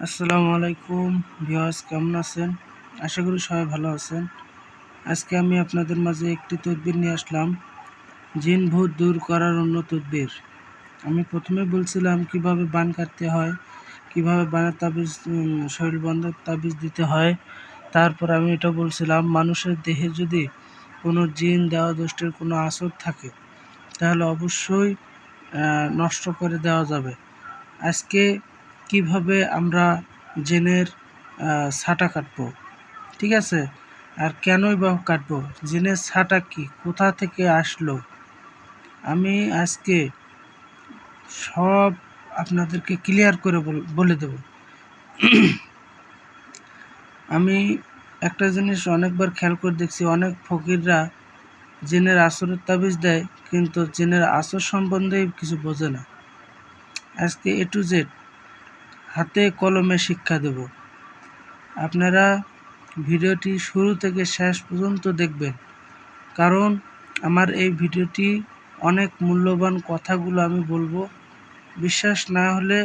আসসালামু আলাইকুম ভিউয়ার্স, কেমন আছেন? আশা করি সবাই ভালো আছেন। আজকে আমি আপনাদের মাঝে একটি তদবির নিয়ে আসলাম, জিন ভূত দূর করার অন্য তদবির। আমি প্রথমে বলছিলাম কিভাবে বান কাটতে হয়, কিভাবে বানের তাবিজ শরীর বন্ধের তাবিজ দিতে হয়। তারপর আমি এটা বলছিলাম মানুষের দেহে যদি কোনো জিন দেওয়া দোষের কোনো আসর থাকে তাহলে অবশ্যই নষ্ট করে দেওয়া যাবে। আজকে কিভাবে আমরা জিনের ছাঁটা কাটবো, ঠিক আছে? আর কেনই বা কাটবো, জিনের ছাঁটা কি, কোথা থেকে আসলো, আমি আজকে সব আপনাদেরকে ক্লিয়ার করে বলে দেব। আমি একটা জিনিস অনেকবার খেয়াল করে দেখছি, অনেক ফকিররা জিনের আসরের তাবিজ দেয় কিন্তু জিনের আসর সম্বন্ধে কিছু বোঝে না। আজকে A to Z হাতে কলমে শিক্ষা দেব। আপনারা ভিডিওটি শুরু থেকে শেষ পর্যন্ত দেখবেন, কারণ আমার এই ভিডিওটি অনেক মূল্যবান কথাগুলো আমি বলবো। বিশ্বাস না হলে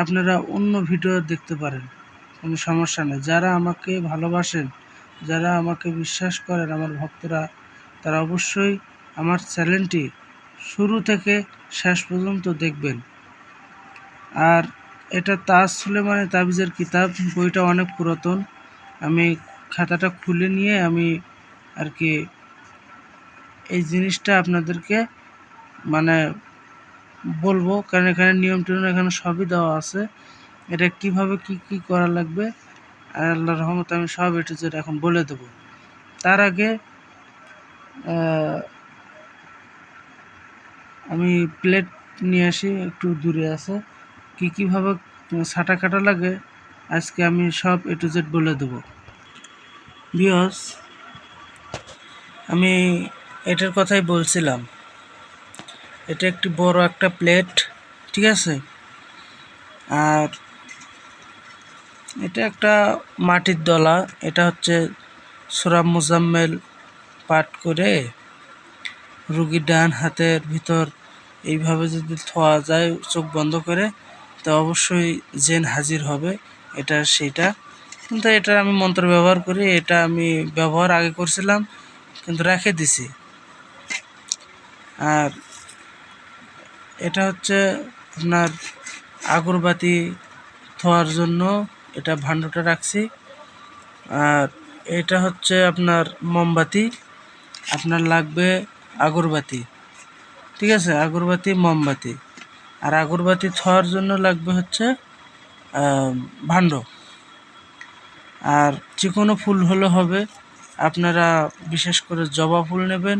আপনারা অন্য ভিডিও দেখতে পারেন, কোনো সমস্যা নেই। যারা আমাকে ভালোবাসেন, যারা আমাকে বিশ্বাস করেন, আমার ভক্তরা, তারা অবশ্যই আমার চ্যানেলটি শুরু থেকে শেষ পর্যন্ত দেখবেন। আর এটা তাজ সুলেমানের তাবিজের কিতাব, বইটা অনেক পুরাতন। আমি খাতাটা খুলে নিয়ে আমি আর কি এই জিনিসটা আপনাদেরকে মানে বলবো, কারণ এখানে নিয়ম টিয়ম এখানে সবই দেওয়া আছে। এটা কিভাবে কি করা লাগবে আল্লাহর রহমতে আমি সব A to Z এখন বলে দেবো। তার আগে আমি প্লেট নিয়ে আসি, একটু দূরে আছে। কীভাবে ছাঁটা কাটা লাগে আজকে আমি সব A to Z বলে দেবো। ভিউয়ার্স, আমি এটার কথাই বলছিলাম, এটা একটি বড় একটা প্লেট, ঠিক আছে? আর এটা একটা মাটির দলা। এটা হচ্ছে সূরা মুজাম্মেল পাঠ করে রুগীর ডান হাতের ভিতর এইভাবে যদি থোয়া যায় চোখ বন্ধ করে, তো অবশ্যই জিন হাজির হবে। এটা সেইটা, কিন্তু এটা আমি মন্ত্র ব্যবহার করি। এটা আমি ব্যবহার আগে করছিলাম কিন্তু রেখে দিছি। আর এটা হচ্ছে আপনার আগরবাতি থোয়ার জন্য এটা ভাণ্ডটা রাখছি। আর এটা হচ্ছে আপনার মোমবাতি, আপনার লাগবে আগরবাতি, ঠিক আছে? আগরবাতি, মোমবাতি। আর আগরবাতি থোয়ার জন্য লাগবে হচ্ছে ভাণ্ড। আর যে কোনো ফুল হলে হবে, আপনারা বিশেষ করে জবা ফুল নেবেন,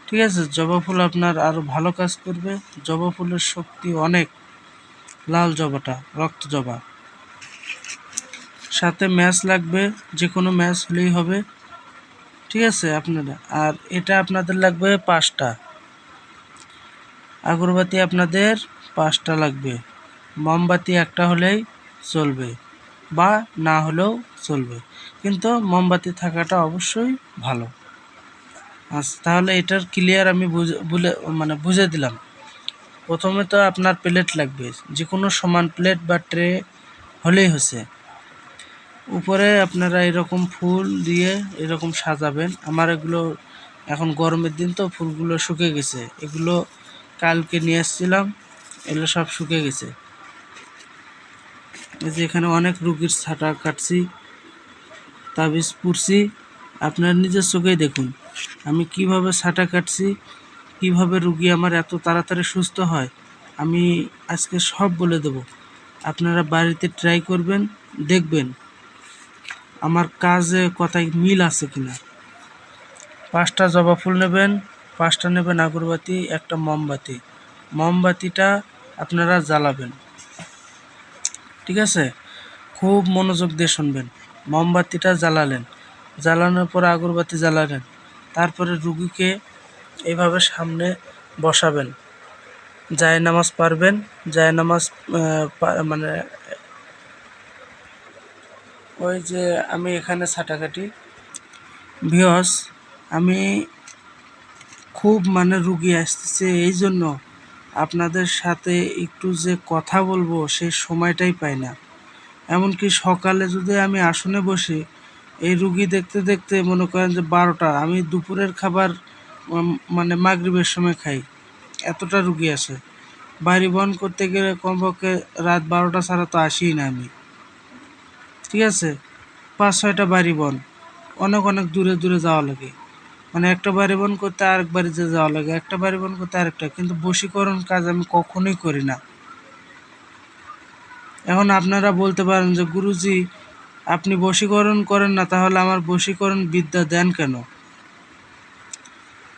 ঠিক আছে? জবা ফুল আপনার আরও ভালো কাজ করবে। জবা ফুলের শক্তি অনেক, লাল জবাটা, রক্ত জবা। সাথে ম্যাচ লাগবে, যে কোনো ম্যাচ হলেই হবে, ঠিক আছে আপনারা? আর এটা আপনাদের লাগবে 5টা আগরবাতি, আপনাদের 5টা লাগবে। মোমবাতি একটা হলেই চলবে বা না হলেও চলবে, কিন্তু মোমবাতি থাকাটা অবশ্যই ভালো। আচ্ছা, তাহলে এটার ক্লিয়ার আমি বুঝে দিলাম। প্রথমে তো আপনার প্লেট লাগবে, যে কোনো সমান প্লেট বা ট্রে হলেই হচ্ছে। উপরে আপনারা এরকম ফুল দিয়ে এরকম সাজাবেন। আমার এগুলো এখন গরমের দিন তো ফুলগুলো শুকিয়ে গেছে, এগুলো কালকে নিয়ে এসেছিলাম, এগুলো সব শুকিয়ে গেছে। এই যে এখানে অনেক রুগীর ছাঁটা কাটছি, তাবিজ পুড়ছি, আপনার নিজের চোখেই দেখুন আমি কিভাবে ছাঁটা কাটছি, কিভাবে রুগী আমার এত তাড়াতাড়ি সুস্থ হয়। আমি আজকে সব বলে দেব, আপনারা বাড়িতে ট্রাই করবেন, দেখবেন আমার কাজে কথায় মিল আছে কিনা। 5টা জবা ফুল নেবেন, 5টা নেবেন আগরবাতি, একটা মোমবাতি। মোমবাতিটা আপনারা জ্বালাবেন, ঠিক আছে? খুব মনোযোগ দিয়ে শুনবেন। মোমবাতিটা জ্বালালেন, জ্বালানোর পর আগরবাতি জ্বালালেন, তারপরে রুগীকে এইভাবে সামনে বসাবেন। জায়নামাজ পারবেন, জায়নামাজ মানে ওই যে আমি এখানে ছাঁটা কাটি। ভিউয়ার্স, আমি খুব রুগী আসতেছে, এই জন্য আপনাদের সাথে একটু যে কথা বলবো সেই সময়টাই পাই না। এমনকি সকালে যদি আমি আসনে বসি, এই রুগী দেখতে দেখতে মনে করেন যে 12টা, আমি দুপুরের খাবার মানে মাগরিবের সময় খাই, এতটা রুগী আসে। বাড়ি বন্ধ করতে গেলে কমপক্ষে রাত 12টা ছাড়া তো আসিই না আমি, ঠিক আছে? 5-6টা বাড়ি বন, অনেক অনেক দূরে দূরে যাওয়া লাগে, মানে একটা বাড়ি বন করতে আরেক বাড়িতে যাওয়া লাগে, একটা বাড়ি বন করতে আরেকটা, কিন্তু বশীকরণ কাজ আমি কখনোই করি না। এখন আপনারা বলতে পারেন যে গুরুজি আপনি বশীকরণ করেন না, তাহলে আমার বশীকরণ বিদ্যা দেন কেন?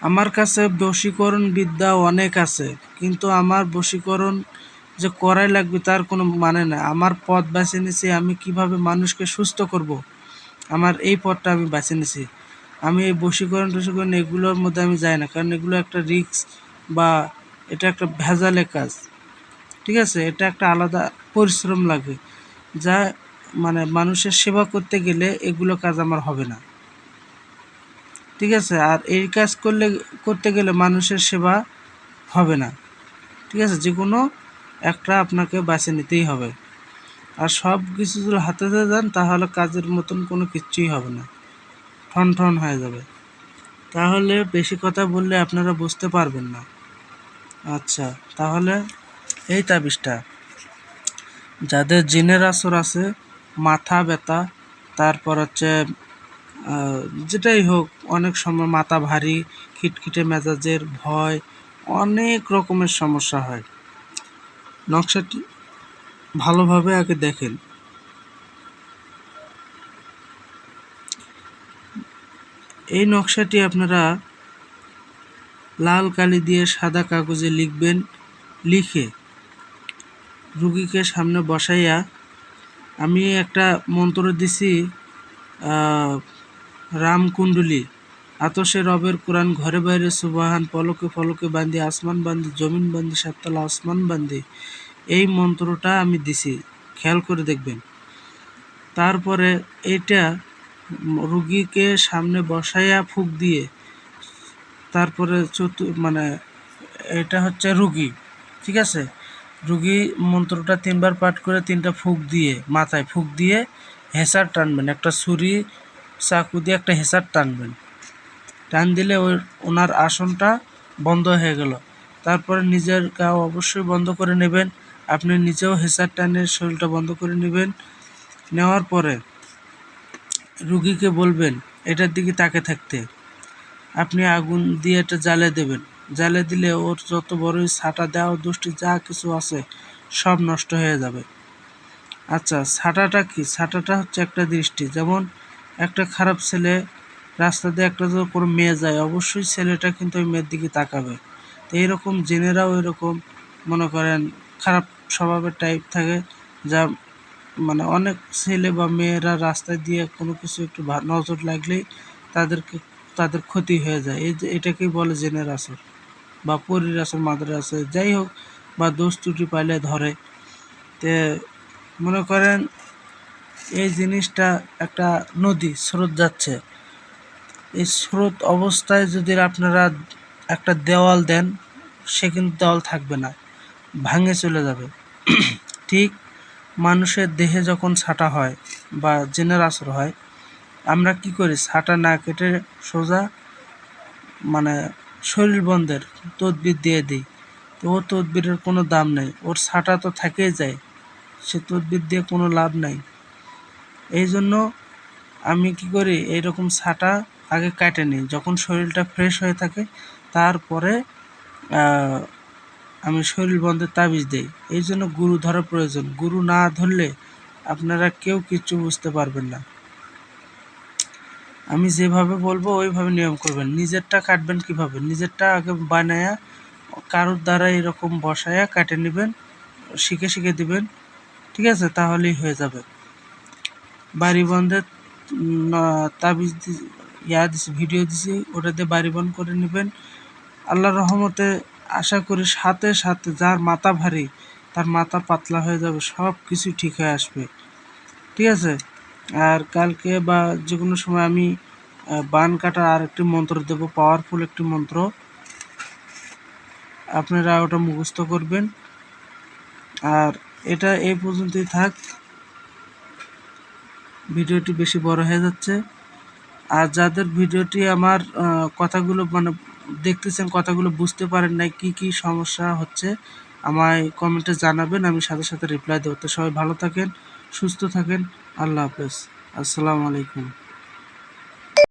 আমার কাছে বশীকরণ বিদ্যা অনেক আছে, কিন্তু আমার বশীকরণ যে করাই লাগবে তার কোনো মানে না। আমার পথ বেছে নিয়েছি, আমি কিভাবে মানুষকে সুস্থ করব, আমার এই পথটা আমি বেছে নিয়েছি। আমি এই বশীকরণ টশীকরণ এগুলোর মধ্যে আমি যাই না, কারণ এগুলো একটা রিস্ক, বা এটা একটা ভেজালের কাজ, ঠিক আছে? এটা একটা আলাদা পরিশ্রম লাগে, যা মানে মানুষের সেবা করতে গেলে এগুলো কাজ আমার হবে না, ঠিক আছে? আর এই কাজ করতে গেলে মানুষের সেবা হবে না, ঠিক আছে? যে কোনো একটা আপনাকে বেছে নিতেই হবে। আর সব কিছু যদি হাতে যান তাহলে কাজের মতন কোনো কিচ্ছুই হবে না, ঠন ঠন হয়ে যাবে। তাহলে বেশি কথা বললে আপনারা বুঝতে পারবেন না। আচ্ছা, তাহলে এই তাবিজটা যাদের জিনের আসর আছে, মাথা ব্যথা, তারপর হচ্ছে যেটাই হোক, অনেক সময় মাথা ভারী, খিটখিটে মেজাজের, ভয়, অনেক রকমের সমস্যা হয়। নকশাটি ভালোভাবে আগে দেখেন। এই নকশাটি আপনারা লাল কালি দিয়ে সাদা কাগজে লিখবেন। লিখে রুগীকে সামনে বসাইয়া আমি একটা মন্ত্র দিছি, রামকুণ্ডলী, আতসে রবের কোরআন, ঘরে বাইরে সুবাহান, পলকে ফলকে বান্ধি, আসমান বান্ধি, জমিন বান্ধি, সাততলা আসমান বান্ধি, এই মন্ত্রটা আমি দিছি, খেয়াল করে দেখবেন। তারপরে এটা রুগীকে সামনে বসাইয়া ফুঁক দিয়ে, তারপরে মানে এটা হচ্ছে রুগী, ঠিক আছে? রুগী মন্ত্রটা 3বার পাঠ করে 3টা ফুঁক দিয়ে, মাথায় ফুঁক দিয়ে হেঁচার টানবেন, একটা ছুরি চাকু দিয়ে একটা হেঁচার টানবেন। টান দিলে ওনার আসনটা বন্ধ হয়ে গেল। তারপরে নিজের গা অবশ্যই বন্ধ করে নেবেন, আপনি নিজেও হেঁচার টানে শরীরটা বন্ধ করে নেবেন। নেওয়ার পরে রুগীকে বলবেন এটার দিকে তাকে থাকতে। আপনি আগুন দিয়ে এটা জ্বালে দেবেন, জ্বালে দিলে ওর যত বড়ই ছাটা দেওয়া দুষ্টি যা কিছু আছে সব নষ্ট হয়ে যাবে। আচ্ছা, ছাটাটা কি? ছাটাটা হচ্ছে একটা দৃষ্টি। যেমন একটা খারাপ ছেলে রাস্তা দিয়ে একটা যদি কোনো মেয়ে যায়, অবশ্যই ছেলেটা কিন্তু ওই মেয়ের দিকে তাকাবে। তো এইরকম জেনেরাও এরকম মনে করেন খারাপ স্বভাবের টাইপ থাকে, যা মানে অনেক ছেলে বা মেয়েরা রাস্তায় দিয়ে কোনো কিছু একটু নজর লাগলেই তাদের ক্ষতি হয়ে যায়। এই যে এটাকেই বলে জিনের আসর, বা পরীর আসর, মাদার আসর, যাই হোক, বা দোষ ত্রুটি পাইলে ধরে। তে মনে করেন এই জিনিসটা একটা নদী, স্রোত যাচ্ছে, এই স্রোত অবস্থায় যদি আপনারা একটা দেওয়াল দেন, সে কিন্তু দেওয়াল থাকবে না, ভাঙে চলে যাবে। ঠিক মানুষের দেহে যখন ছাটা হয় বা জিনের আসর হয়, আমরা কি করি? ছাটা না কেটে সোজা মানে শরীর বন্ধের তদবির দিয়ে দিই। তো ও তদবিরের কোনো দাম নেই, ওর ছাটা তো থেকেই যায়, সে তদবির দিয়ে কোনো লাভ নাই। এই জন্য আমি কি করি, এইরকম ছাটা আগে কাটে নিই, যখন শরীরটা ফ্রেশ হয়ে থাকে তারপরে আমি শরীর বন্ধের তাবিজ দিই। এই জন্য গুরু ধরা প্রয়োজন, গুরু না ধরলে আপনারা কেউ কিচ্ছু বুঝতে পারবেন না। আমি যেভাবে বলবো ওইভাবে নিয়ম করবেন। নিজেরটা কাটবেন কিভাবে? নিজেরটা আগে বানায়া কারোর দ্বারা এরকম বসায়া কাটে নেবেন, শিখে শিখে দিবেন, ঠিক আছে? তাহলেই হয়ে যাবে। বাড়ি বন্ধের তাবিজ দিছি, ভিডিও দিছি, ওটা দিয়ে বাড়ি বন্ধ করে নেবেন। আল্লাহর রহমতে আশা করি সাথে সাথে যার মাথা ভারী তার মাথা পাতলা হয়ে যাবে, সব কিছু ঠিক হয়ে আসবে, ঠিক আছে? আর কালকে বা যে কোনো সময় আমি বান কাটার আর একটি মন্ত্র দেব, পাওয়ারফুল একটি মন্ত্র, আপনারা ওটা মুখস্থ করবেন। আর এটা এই পর্যন্তই থাক। ভিডিওটি বেশি বড় হয়ে যাচ্ছে। আর যাদের ভিডিওটি আমার কথাগুলো মানে দেখতেছেন, কথাগুলো বুঝতে পারেন নাই, কি কি সমস্যা হচ্ছে আমায় কমেন্টে জানাবেন, আমি সাথে সাথে রিপ্লাই দেবো। তো সবাই ভালো থাকেন, সুস্থ থাকেন, আল্লাহ হাফেজ, আসসালামু আলাইকুম।